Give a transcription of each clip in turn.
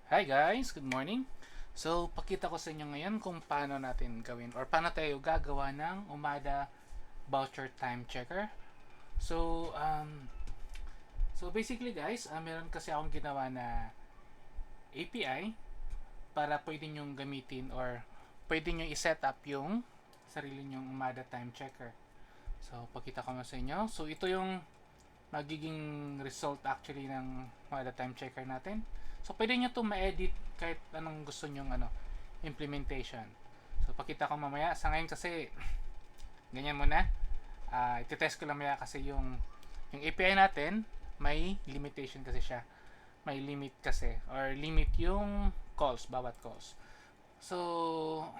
Hi guys, good morning. So, pakita ko sa inyo ngayon kung paano natin gawin or paano tayo gagawa ng Umada voucher time checker. So, basically guys, meron kasi akong ginawa na API para pwede nyong gamitin or pwede nyo i-set up yung sarili nyong Umada time checker. So, pakita ko na sa inyo. So, ito yung magiging result actually ng Umada time checker natin. So, pwede nyo to ma-edit kahit anong gusto nyong implementation. So, pakita ko mamaya. Sa ngayon kasi, ganyan muna. Iti-test ko lang mamaya kasi yung API natin, may limitation kasi siya. May limit kasi. Or limit yung calls, bawat calls. So,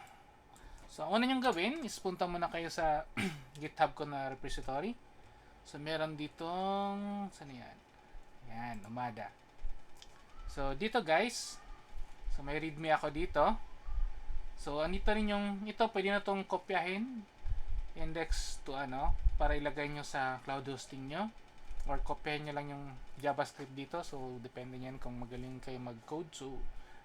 ang una nyong gawin is punta muna kayo sa GitHub ko na repository. So, meron ditong, saan yan? Yan, Umada. So, dito guys, so may readme ako dito. So, andito rin ito pwede na itong kopyahin, index to para ilagay nyo sa cloud hosting nyo. Or kopyahin nyo lang yung JavaScript dito. So, depende nyan kung magaling kayo mag-code. So,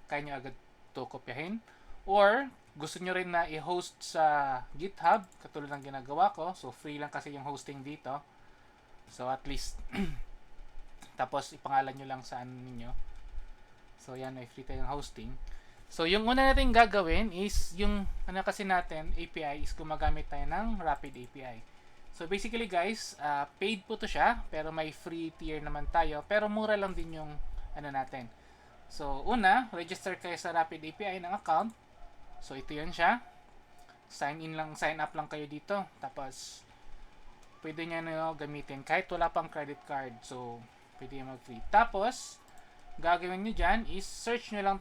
kaya nyo agad to kopyahin. Or, gusto nyo rin na i-host sa GitHub, katulad ng ginagawa ko. So, free lang kasi yung hosting dito. So, at least, tapos ipangalan nyo lang sa ninyo. So, yan, may free tayong hosting. So, yung una natin gagawin is yung kasi natin, API, is gumagamit tayo ng Rapid API. So, basically guys, paid po to siya, pero may free tier naman tayo, pero mura lang din yung natin. So, una, register kayo sa Rapid API ng account. So, ito yun siya. Sign up lang kayo dito. Tapos, pwede nyo gamitin kahit wala pang credit card. So, pwede mag-free. Tapos, gagawin nyo dyan is search nyo lang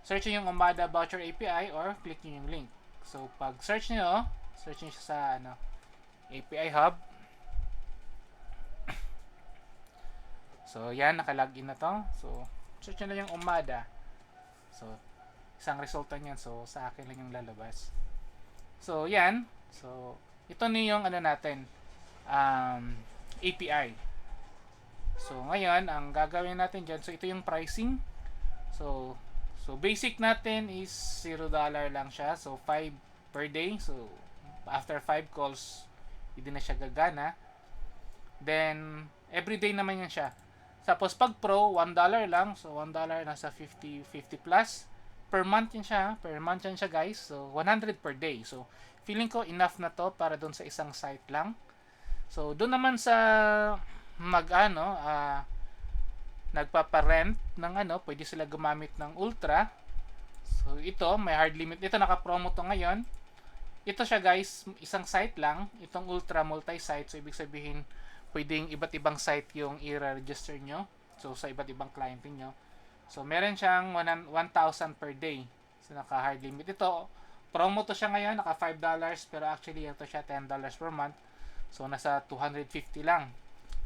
search nyo yung Umada Voucher API or click nyo yung link. So, pag search nyo siya sa API Hub. So, yan, nakalagin na to. So, search nyo lang yung Umada. So, isang resulta niyan. So, sa akin lang yung lalabas. So, yan. So, ito na yung natin. API. So, ngayon, ang gagawin natin dyan, so ito yung pricing. So basic natin is $0 lang siya. So, 5 per day. So, after 5 calls, hindi na siya gagana. Then, everyday naman yan siya. Tapos, pag pro, $1 lang. So, $1 nasa 50 plus. Per month yan siya. Per month yan siya, guys. So, 100 per day. So, feeling ko enough na to para doon sa isang site lang. So, doon naman sa nagpapa-rent ng pwede sila gumamit ng Ultra. So, ito, may hard limit. Ito, naka-promo to ngayon. Ito siya guys, isang site lang. Itong Ultra multi-site. So, ibig sabihin, pwedeng iba't ibang site yung i-register nyo. So, sa iba't ibang client nyo. So, meron siyang 1,000 per day. So, naka-hard limit. Ito, promo to siya ngayon, naka $5. Pero actually, ito siya $10 per month. So, nasa 250 lang.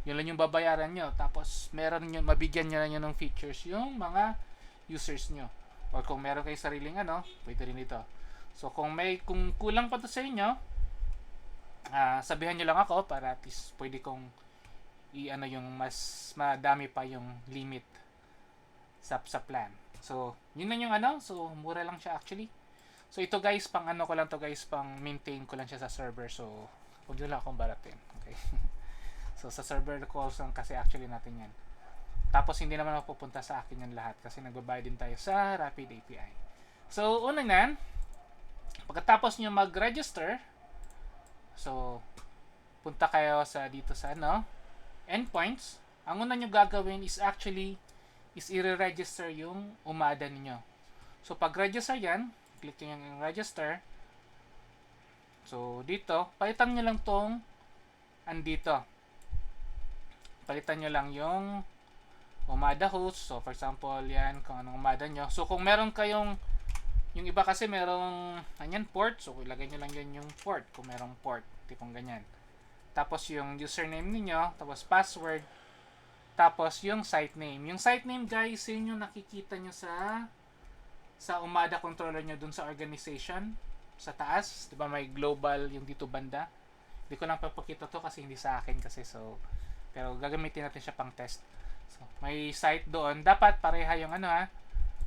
Yun lang yung babayaran nyo. Tapos, mabigyan nyo na nyo ng features yung mga users nyo. Or kung meron kayo sariling pwede rin ito. So, kung kulang pa to sa inyo, sabihan nyo lang ako para at least pwede kong yung mas madami pa yung limit sa plan. So, yun lang yung So, mura lang siya actually. So, ito guys, pang ko lang to guys, pang maintain ko lang siya sa server. So, huwag nyo lang akong baratin. Okay. So, sa server calls lang kasi actually natin yan. Tapos, hindi naman mapupunta sa akin yan lahat kasi nagbabayad din tayo sa Rapid API. So, unang nan, pagkatapos nyo mag-register, so, punta kayo dito sa endpoints. Ang una nyo gagawin is actually, is i-register yung Umada ninyo. So, pag-register yan, click nyo yung register. So, dito, palitan nyo lang tong andito. Palitan nyo lang yung Umada host. So, for example, yan, kung anong Umada nyo. So, kung meron kayong, yung iba kasi merong, port. So, ilagay nyo lang yan yung port. Kung merong port, tipong ganyan. Tapos, yung username niyo, tapos password, tapos yung site name. Yung site name, guys, yun yung nakikita nyo sa Umada controller nyo dun sa organization. Sa taas, diba may global yung dito banda. Hindi ko lang papakita to kasi hindi sa akin kasi. So, pero gagamitin natin siya pang test. So, may site doon. Dapat pareha yung ano ha.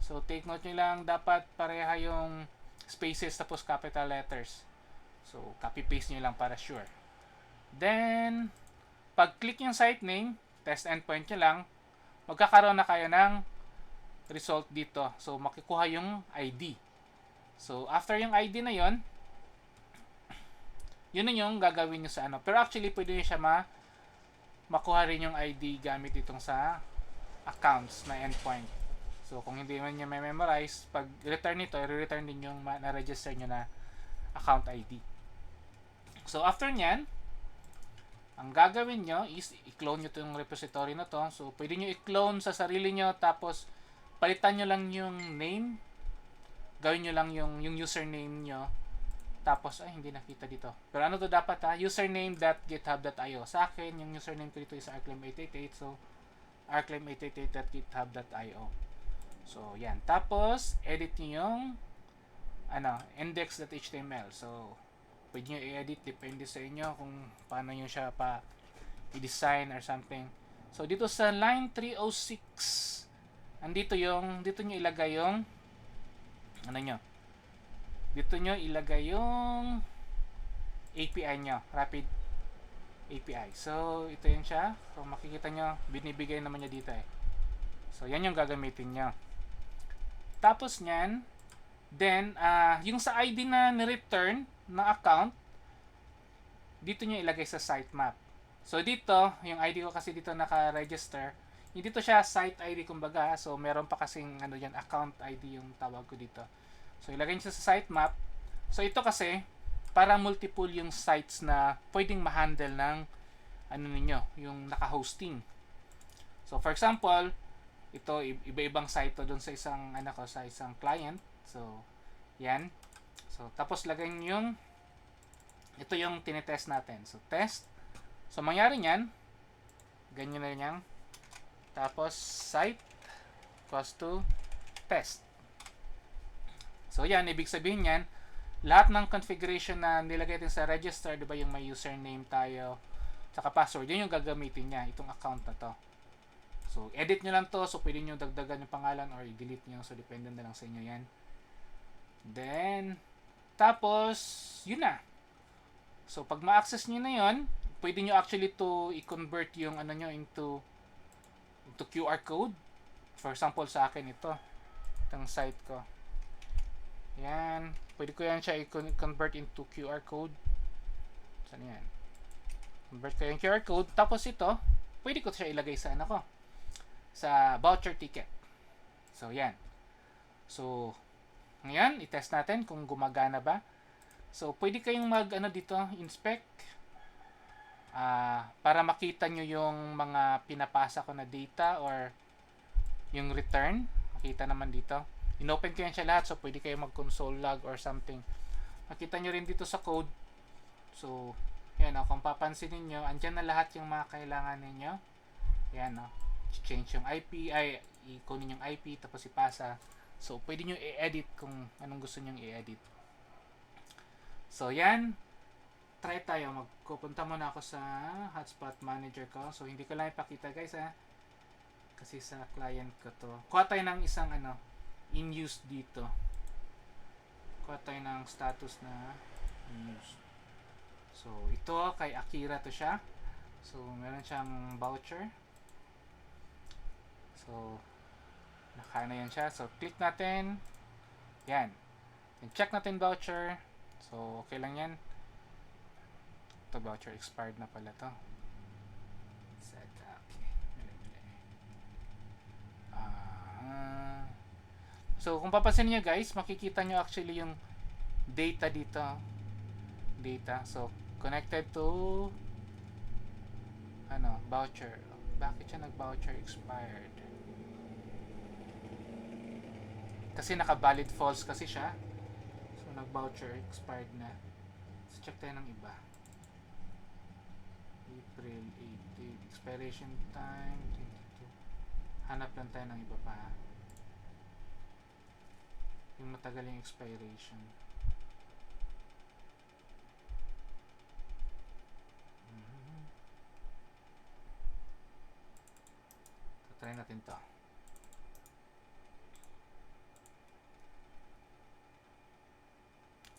So, take note nyo lang, dapat pareha yung spaces tapos capital letters. So, copy-paste nyo lang para sure. Then, pag click yung site name, test endpoint nyo lang, magkakaroon na kayo ng result dito. So, makikuha yung ID. So, after yung ID na yon, yun na yung gagawin nyo sa ano. Pero actually, pwede nyo siya makuha rin yung ID gamit itong sa accounts na endpoint. So, kung hindi man nyo may memorize, pag return nito, i-return din yung na-register nyo na account ID. So, after nyan, ang gagawin nyo is i-clone nyo itong repository na to. So, pwede nyo i-clone sa sarili nyo, tapos palitan nyo lang yung name, gawin nyo lang yung username nyo, tapos, ay, hindi nakita dito. Pero ano to dapat ha? Username.github.io. Sa akin, yung username ko dito is arclaim888. So, arclaim888.github.io. So, yan. Tapos, edit nyo yung index.html. So, pwede nyo i-edit. Depende sa inyo kung paano nyo siya pa i-design or something. So, dito sa line 306, dito nyo ilagay yung dito nyo ilagay yung API nyo. Rapid API. So, ito yun siya. Kung makikita nyo, binibigay naman niya dito eh. So, yan yung gagamitin nyo. Tapos nyan, then, yung sa ID na ni-return na account, dito nyo ilagay sa sitemap. So, dito, yung ID ko kasi dito naka-register, dito siya site ID kumbaga. So, meron pa kasing account ID yung tawag ko dito. So, ilagay nyo sa sitemap. So, ito kasi, para multiple yung sites na pwedeng ma-handle ng yung naka-hosting. So, for example, ito, iba-ibang site to dun sa isang, sa isang client. So, yan. So, tapos lagay nyo ito yung tinitest natin. So, test. So, mangyari nyan, ganyan na yan. Tapos, site equals to test. So, yan, ibig sabihin yan, lahat ng configuration na nilagay natin sa register, di ba yung may username tayo, tsaka password, yun yung gagamitin niya, itong account na to. So, edit nyo lang to. So, pwede nyo dagdagan yung pangalan or i-delete nyo. So, depende na lang sa inyo yan. Then, tapos, yun na. So, pag ma-access nyo na yun, pwede nyo actually to i-convert yung nyo into QR code. For example, sa akin ito. Itong site ko. Yan. Pwede ko yan siya i-convert into QR code. Saan yan? Convert ko yung QR code. Tapos ito, pwede ko siya ilagay sa sa voucher ticket. So, yan. So, ngayon, i-test natin kung gumagana ba. So, pwede kayong dito, inspect. Para makita nyo yung mga pinapasa ko na data or yung return. Makita naman dito. Inopen ko yan siya lahat. So, pwede kayong mag-console log or something. Makita nyo rin dito sa code. So, yan o. Kung papansinin nyo, andyan na lahat yung mga kailangan ninyo. Yan o. Change yung IP, i-kunin yung IP, tapos ipasa. So, pwede nyo i-edit kung anong gusto nyo i-edit. So, yan. Try tayo. Magpupunta muna ako sa hotspot manager ko. So, hindi ko lang ipakita guys ha. Kasi sa client ko to. Kuha tayo ng isang in use dito. Kuha tayo ng status na in use. So, ito kay Akira to siya. So, meron siyang voucher. So, nakana yan siya. So, click natin. Yan. And check natin voucher. So, okay lang yan. Ito, voucher expired na pala to. Set. Okay. So, kung papansin niyo guys, makikita nyo actually yung data dito. Data. So, connected to voucher. Bakit siya nag-voucher expired? Kasi naka-valid false kasi siya. So, nag-voucher expired na. So, check tayo ng iba. April 18. Expiration time 22. Hanap lang tayo ng iba pa. Yung matagal yung expiration. try natin to.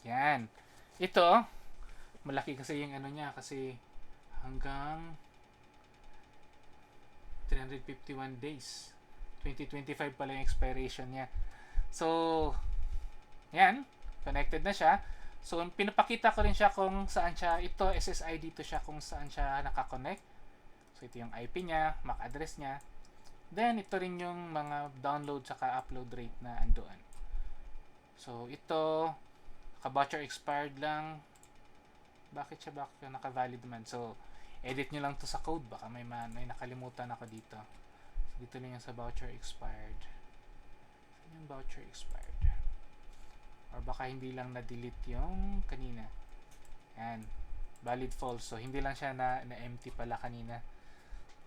Yan. Ito, malaki kasi yung ano niya kasi hanggang 351 days. 2025 pala yung expiration niya. So, yan. Connected na siya. So, pinapakita ko rin siya kung saan siya, ito, SSID dito siya kung saan siya nakakonect. So, ito yung IP niya, MAC address niya. Then, ito rin yung mga download saka upload rate na andoon. So, ito, naka-voucher expired lang. Bakit siya naka-valid naman? So, edit nyo lang to sa code. Baka may nakalimutan ako dito. So, dito lang yung sa voucher expired. Saan yung voucher expired? Or baka hindi lang na-delete yung kanina. Yan. Valid false. So, hindi lang siya na-empty pala kanina.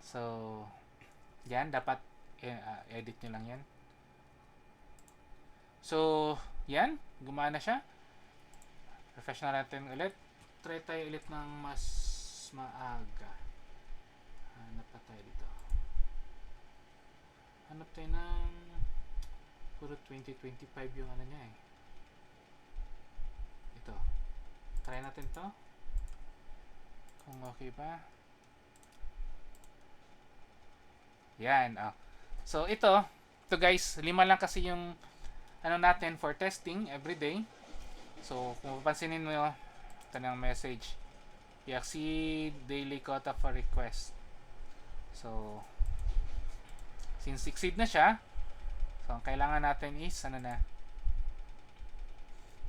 So, yan. Dapat edit nyo lang yan. So, yan. Gumana siya. Refresh na natin ulit. Try tayo ulit ng mas maaga. Hanap na tayo dito. Hanap tayo ng puro 2025 yung ano niya eh. Ito. Try natin to. Kung okay pa. Yan. So, ito guys, 5 lang kasi yung ano natin for testing everyday. So, kung papansinin mo ito ng message. I-exceed daily quota for request. So, since exceed na siya, so, ang kailangan natin is, ano na,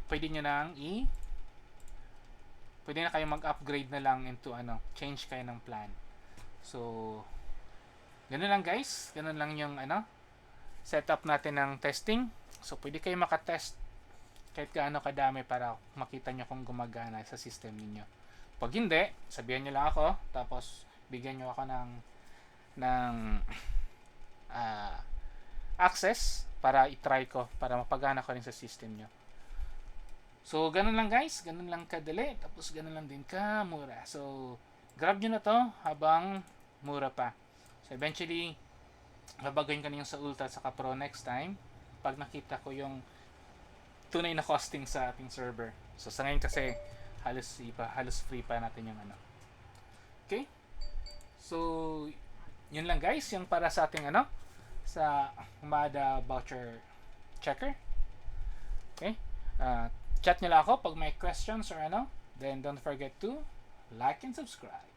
pwede nyo nang pwede na kayo mag-upgrade na lang into change kayo ng plan. So, ganun lang guys. Ganun lang yung setup natin ng testing. So, pwede kayo makatest kahit gaano kadami para makita nyo kung gumagana sa system niyo. Pag hindi, sabihan nyo lang ako. Tapos, bigyan nyo ako ng access para i-try ko. Para mapagana ko rin sa system nyo. So, ganun lang guys. Ganun lang kadali. Tapos, ganun lang din kamura. So, grab nyo na to habang mura pa. So, eventually, babagayin ko na yung sa Ultra at saka Pro next time. Pag nakita ko yung tunay na costing sa ating server. So, sa ngayon kasi, halos free pa natin yung Okay? So, yun lang guys. Yung para sa ating sa Mada voucher checker. Okay? Chat nyo lang ako pag may questions or then don't forget to like and subscribe.